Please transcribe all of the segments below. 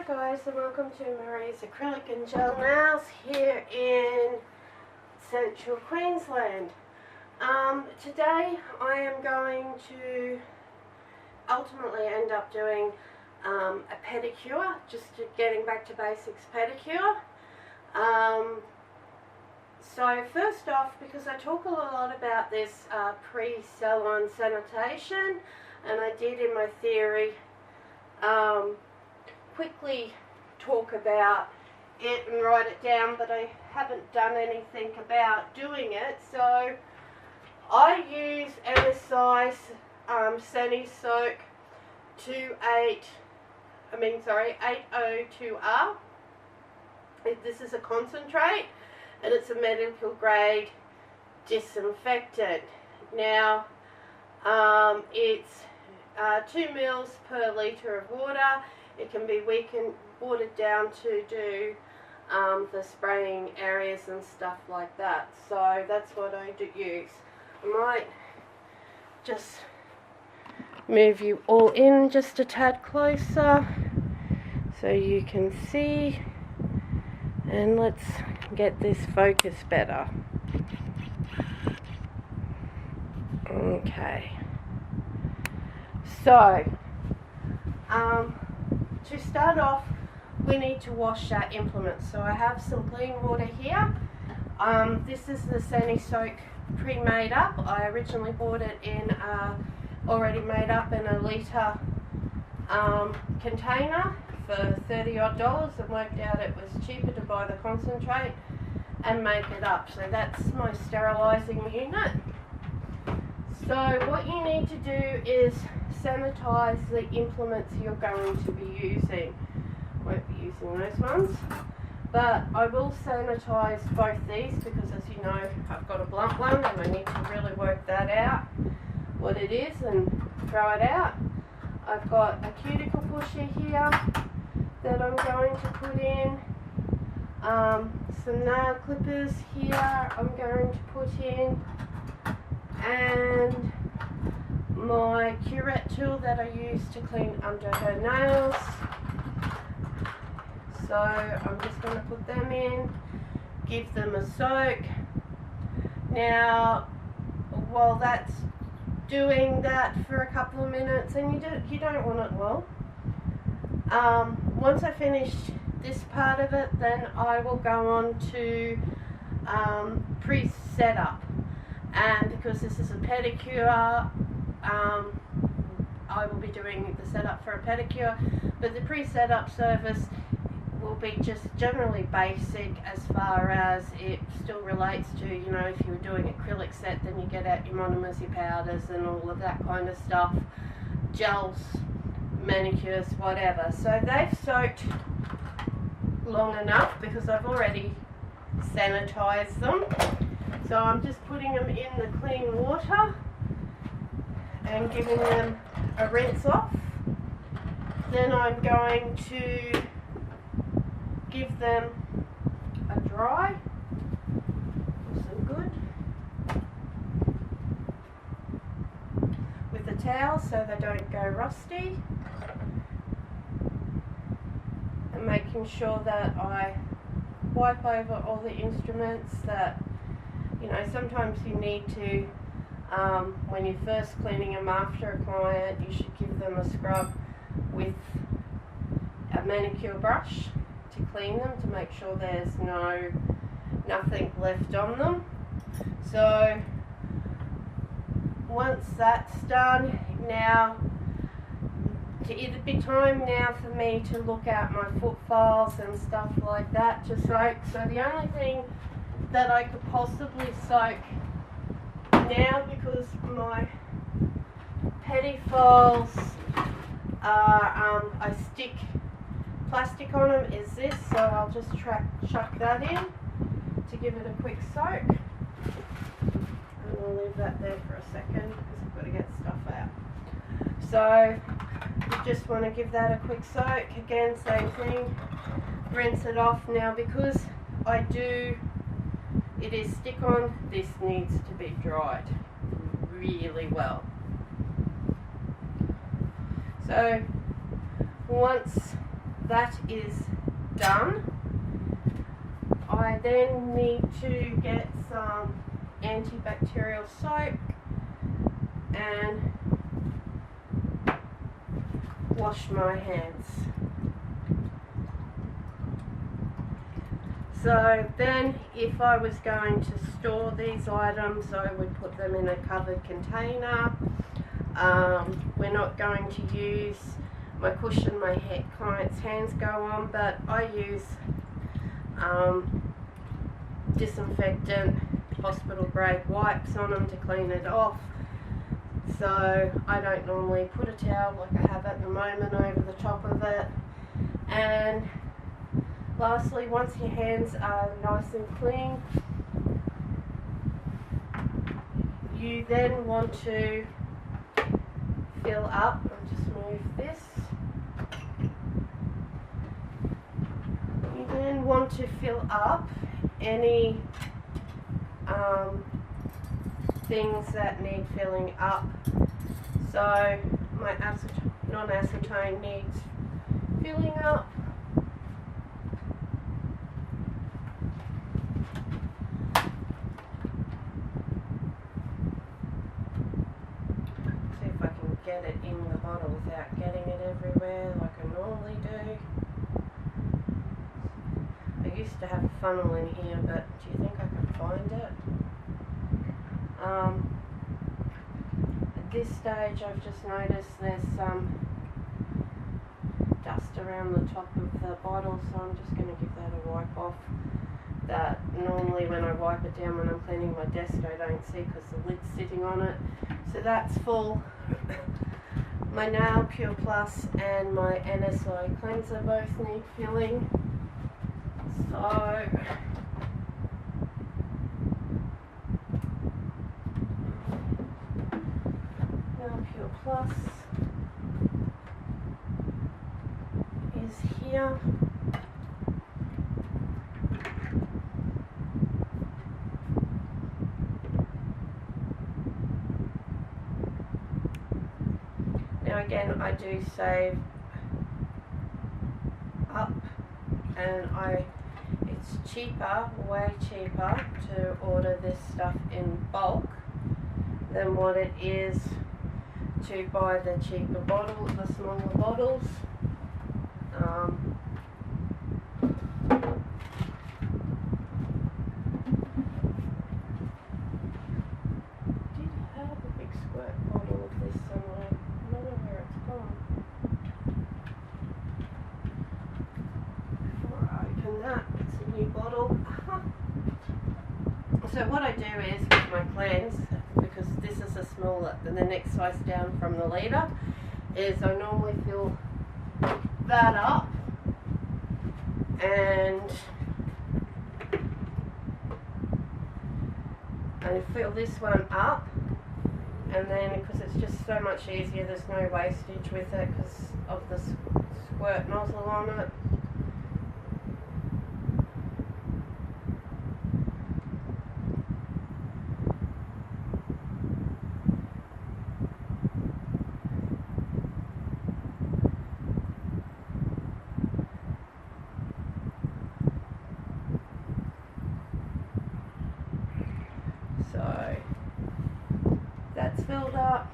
guys, and welcome to Marie's Acrylic and Gel Nails here in Central Queensland. Today I am going to ultimately end up doing a pedicure, just getting back to basics pedicure. So first off, because I talk a lot about this pre-salon sanitation, and I did in my theory quickly talk about it and write it down, but I haven't done anything about doing it. So I use MSI's Sani Soak 802R. This is a concentrate and it's a medical grade disinfectant. Now it's 2 mils per litre of water. It can be watered down to do the spraying areas and stuff like that. So that's what I do use. I might just move you all in just a tad closer so you can see, and let's get this focus better. Okay. So, to start off, we need to wash our implements. So I have some clean water here. This is the Sani Soak pre-made up. I originally bought it in already made up in a litre container for $30 odd, and worked out it was cheaper to buy the concentrate and make it up. So that's my sterilising unit. So what you need to do is sanitize the implements you're going to be using. I won't be using those ones, but I will sanitize both these because, as you know, I've got a blunt one and I need to really work that out, what it is, and throw it out. I've got a cuticle pusher here that I'm going to put in. Some nail clippers here I'm going to put in, and my curette tool that I use to clean under her nails. So I'm just going to put them in, give them a soak. Now, while that's doing that for a couple of minutes, and you don't want it long. Once I finish this part of it, then I will go on to pre-setup. And because this is a pedicure, I will be doing the setup for a pedicure, but the pre-setup service will be just generally basic as far as it still relates to, you know, if you were doing acrylic set, then you get out your monomers, your powders and all of that kind of stuff, gels, manicures, whatever. So they've soaked long enough because I've already sanitized them. So I'm just putting them in the clean water and giving them a rinse off. Then I'm going to give them a dry, some good, with the towel so they don't go rusty, and making sure that I wipe over all the instruments that, you know, sometimes you need to, when you're first cleaning them after a client, you should give them a scrub with a manicure brush to clean them, to make sure there's nothing left on them. So once that's done, now it'd be time now for me to look at my foot files and stuff like that to soak. So the only thing that I could possibly soak now, because my pedi files are, I stick plastic on them, is this, so I'll just chuck that in to give it a quick soak, and I'll leave that there for a second because I've got to get stuff out. So you just want to give that a quick soak. Again, same thing, rinse it off. Now because it is stick on, this needs to be dried really well. So once that is done, I then need to get some antibacterial soap and wash my hands. So then if I was going to store these items, I would put them in a covered container. We're not going to use my cushion my client's hands go on, but I use disinfectant, hospital grade wipes on them to clean it off. So I don't normally put a towel like I have at the moment over the top of it. And lastly, once your hands are nice and clean, you then want to fill up, I'll just move this. You then want to fill up any things that need filling up. So my non-acetone needs filling up. See if I can get it in the bottle without getting it everywhere like I normally do. I used to have a funnel in here, but do you think I can find it? At this stage I've just noticed there's some dust around the top of the bottle, so I'm just going to give that a wipe off. That normally when I wipe it down when I'm cleaning my desk I don't see because the lid's sitting on it. So that's full. My Nail Pure Plus and my NSI cleanser both need filling. So Nail Pure Plus is here. Now again, I do save up, and it's cheaper, way cheaper to order this stuff in bulk than what it is to buy the cheaper bottles, the smaller bottles. Did have a big squirt bottle of this somewhere. I don't know where it's gone. Before I open that, it's a new bottle. So what I do is with my cleanse, because this is a smaller than the next size down from the litre, is I normally fill that up and I fill this one up, and then because it's just so much easier, there's no wastage with it because of the squirt nozzle on it. So that's filled up.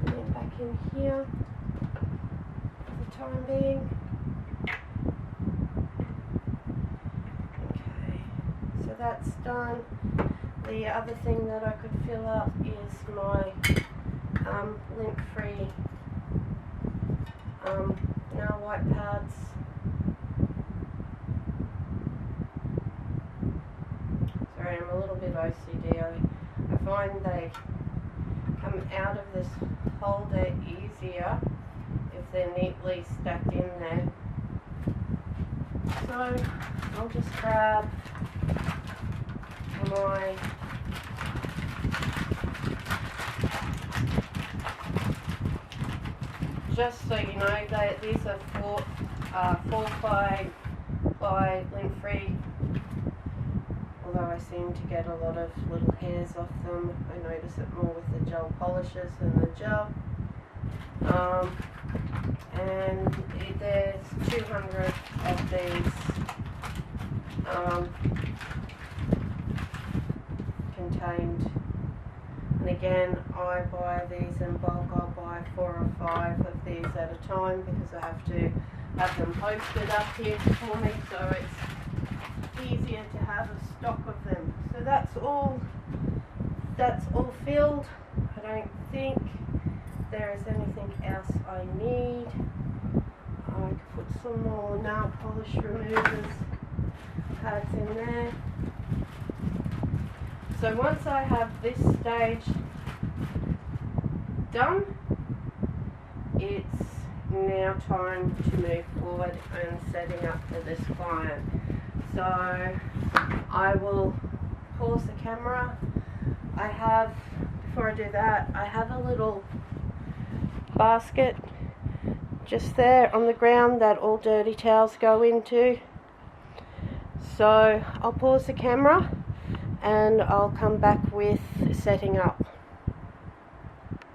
Putting it back in here for the time being. Okay, so that's done. The other thing that I could fill up is my lint-free nail white pads. I'm a little bit OCD. I find they come out of this holder easier if they're neatly stacked in there. So I'll just grab my just so you know that these are fortified by lint-free. Although I seem to get a lot of little hairs off them, I notice it more with the gel polishes than the gel. and there's 200 of these contained. And again, I buy these in bulk. I'll buy 4 or 5 of these at a time because I have to have them posted up here for me, so it's easier to have a stock of them. So that's all filled. I don't think there is anything else I need. I could put some more nail polish removers pads in there. So once I have this stage done, it's now time to move forward and setting up for this client. So I will pause the camera. Before I do that, I have a little basket just there on the ground that all dirty towels go into. So I'll pause the camera and I'll come back with setting up.